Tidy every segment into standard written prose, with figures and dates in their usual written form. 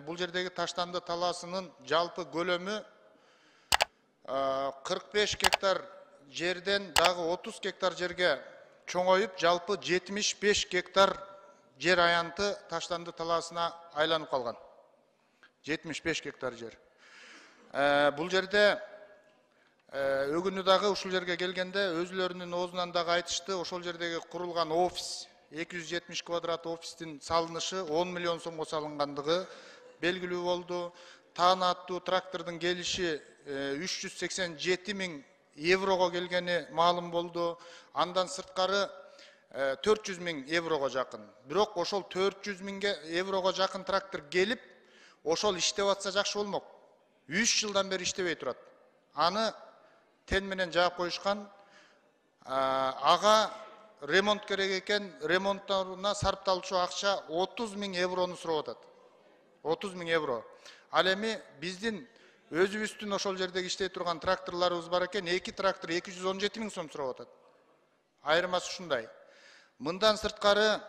бул жердеги таштанды талаасынын жалпы көлөмү 45 гектар жерден дагы 30 гектар жерге чоңоюп, жалпы 75 гектар жер аянты таштанды талаасына айланып калган. 75 гектар жер. Бул жерде өгүнү дагы ушул жерге келгенде өзүлөрүнүн оозунан дагы айтышты, ошол жердеги курулган офис 270 квадрат офистин салынышы 10 миллион сомго салынгандыгы белгилүү болду. Таан аттуу трактордун келиши 387 миң еврого келгени маалым болду. Андан сырткары 400 миң еврого жакын. Бирок ошол 400 миң еврого жакын трактор келип, ошол иштеп атса жакшы болмок. 3 жылдан бери иштебей турат. Аны тен менен жаап коюшкан. Ага ремонт керек экен, ремонтторуна сарпталчу акча 30 миң еврону сурап атат. 30 миң евро. Ал эми биздин өзүбүздүн ошол жердеги иштей турган тракторлорубуз бар экен, 2 трактор 217 миң сом сурап атат. Айырмасы ушундай. Мындан сырткары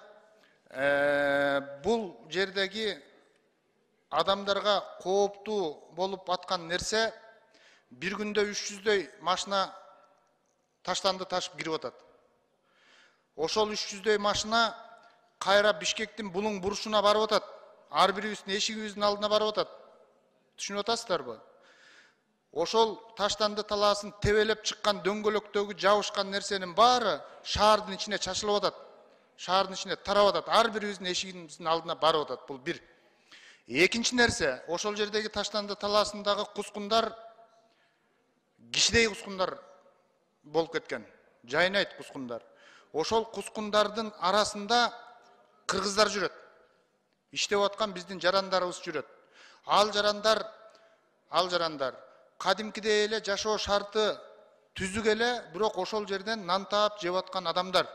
бул жердеги адамдарга кооптуу болуп аткан нерсе, бир күндө 300дөй машина таштанды ташып кирип атат. Ошол 300дөй машина кайра Бишкектин булуң бурушуна барып атат. Ар бирибиздин эшигибиздин алдына барып атат. Түшүнүп атасыздарбы? Ошол таштанды талаасын тебелеп чыккан дөңгөлөктөгү жабышкан нерсенин баары шаардын ичине чачылып атат. Шаардын ичине тарап атат. Ар бирибиздин эшигибиздин алдына барып атат. Бул бир. Экинчи нерсе, ошол жердеги таштанды талаасындагы кускундар кишидей кускундар болуп кеткен. Жайнайт кускундар. Ошол кускундардын арасында кыргыздар жүрөт. Иштеп аткан биздин жарандарыбыз жүрөт. Ал жарандар кадимкидей эле жашоо шарты түзүк эле, бирок ошол жерден нан таап жеп аткан адамдар.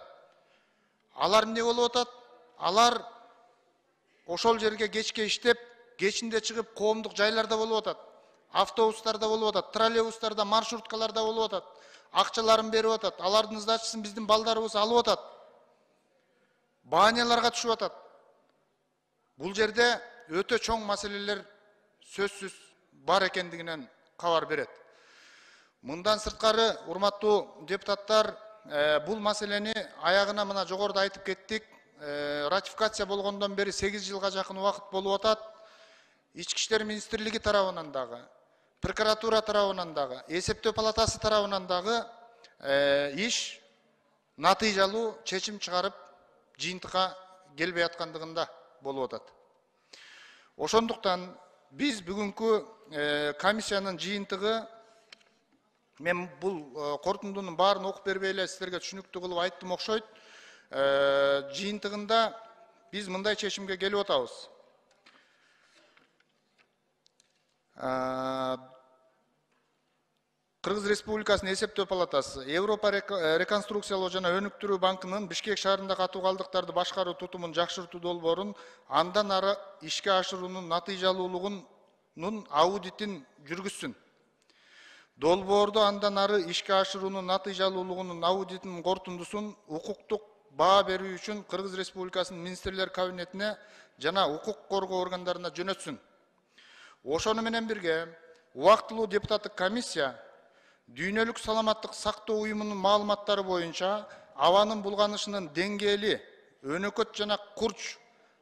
Алар эмне болуп атат? Алар ошол жерге кечке иштеп, кечинде чыгып коомдук жайларда болуп атат. Автобустарда болуп атат, троллейбустарда, маршруткаларда болуп атат. Акчаларын берип атат. Алардын сдачасын биздин балдарыбыз алып атат. Бааняларга түшүп атат. Бул жерде өтө чоң маселелер сөзсүз бар экендигинен кабар берет. Мындан сырткары, урматтуу депутаттар, бул маселени аягына мына жогоруда айтып кеттик. Ратификация болгондон бери 8 жылга жакын убакыт болуп атат. Ички иштер министрлиги тарабынан дагы, прокуратура тарабынан дагы, эсептөө палатасы тарабынан дагы иш натыйжалуу чечим чыгарып, жыйынтыкка келбей аткандыгында болуп атат. Ошондуктан биз бүгүнкү комиссиянын жыйынтыгы, мен бул корутундунун баарын окуп бербей эле сиздерге түшүнүктүү кылып айттым окшойт. Жыйынтыгында биз мындай чечимге келип атабыз. Кыргыз Республикасынын эсептөө палатасы, Европа реконструкциялоо жана өнүктүрүү банкынын Бишкек шаарында катуу калдыктарды башкаруу тутумун жакшыртуу долбоорун андан ары ишке ашыруунун натыйжалуулугунун аудитин жүргүзсүн. Долбоорду андан ары ишке ашыруунун натыйжалуулугунун аудитинин корутундусун укуктук баа берүү үчүн Кыргыз Республикасынын министрлер кабинетине жана укук коргоо органдарына жөнөтсүн. Ошону менен бирге убактылуу депутаттык комиссия дүйнөлүк саламаттык сактоо уюмунун маалыматтары боюнча абанын булганышынын деңгээли, өнөкөт жана курч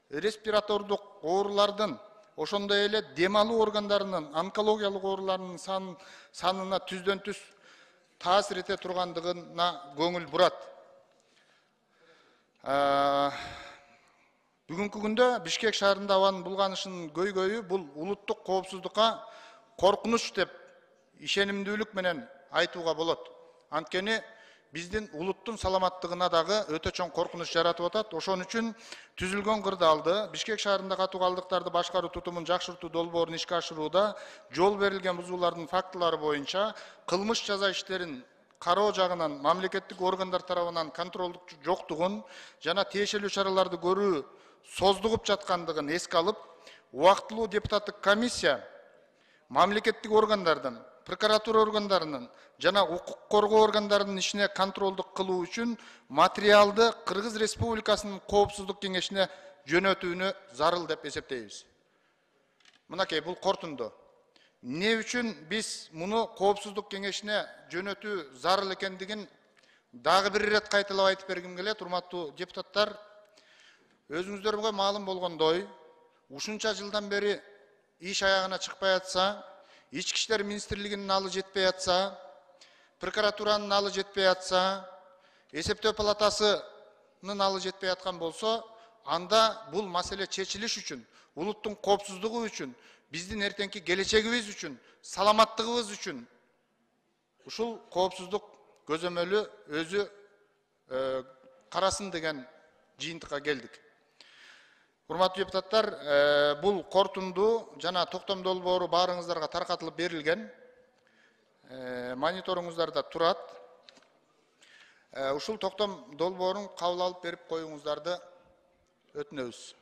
респиратордук оорулардын, ошондой эле дем алуу органдарынын, онкологиялык оорулардын санына түздөн түз таасир эте тургандыгына көңүл бурат. Бүгүнкү күндө Бишкек шаарында абанын булганышынын көйгөйү бул улуттук коопсуздукка коркунуч деп ишенимдүүлүк менен айтууга болот. Анткени биздин улуттун саламаттыгына дагы өтө чоң коркунуч жаратып атат. Ошон үчүн түзүлгөн кырдаалды Бишкек шаарында катуу калдыктарды башкаруу тутумун жакшыртуу долбоорун ишке ашырууда жол берилген бузуулардын фактылары боюнча кылмыш жаза иштерин кароо жагынан мамлекеттик органдар тарабынан контролдук жоктугун жана тиешелүү чараларды көрүү создугуп жаткандыгын эске алып, убактылуу депутаттык комиссия мамлекеттик органдардын, прокуратура органдарынын жана укук коргоо органдарынын ишине контролдук кылуу үчүн материалды Кыргыз Республикасынын коопсуздук кеңешине жөнөтүүнү зарыл деп эсептейбиз. Мынакей бул корутунду. Не үчүн биз муну Коопсуздук кеңешине жөнөтүү зарыл экендигин дагы бир ирет кайталап айтып бергим келет, урматтуу депутаттар. Өзүңүздөргө маалым болгондой, ушунча жылдан бери иш аягына чыкпай атса, Ички иштер министрлигинин алы жетпей атса, прокуратуранын алы жетпей атса, эсептөө палатасынын алы жетпей аткан болсо, анда бул маселе чечилиш үчүн, улуттун коопсуздугу үчүн, биздин эртеңки келечегибиз үчүн, саламаттыгыбыз үчүн ушул коопсуздук көзөмөлү өзү карасын деген жыйынтыкка келдик. Урматтуу депутаттар, бул корутунду жана токтом долбоору баарыңыздарга таркатылып берилген. Мониторуңуздарда турат. Ушул токтом долбоорун кабыл алып берип коюңуздарды өтүнөбүз.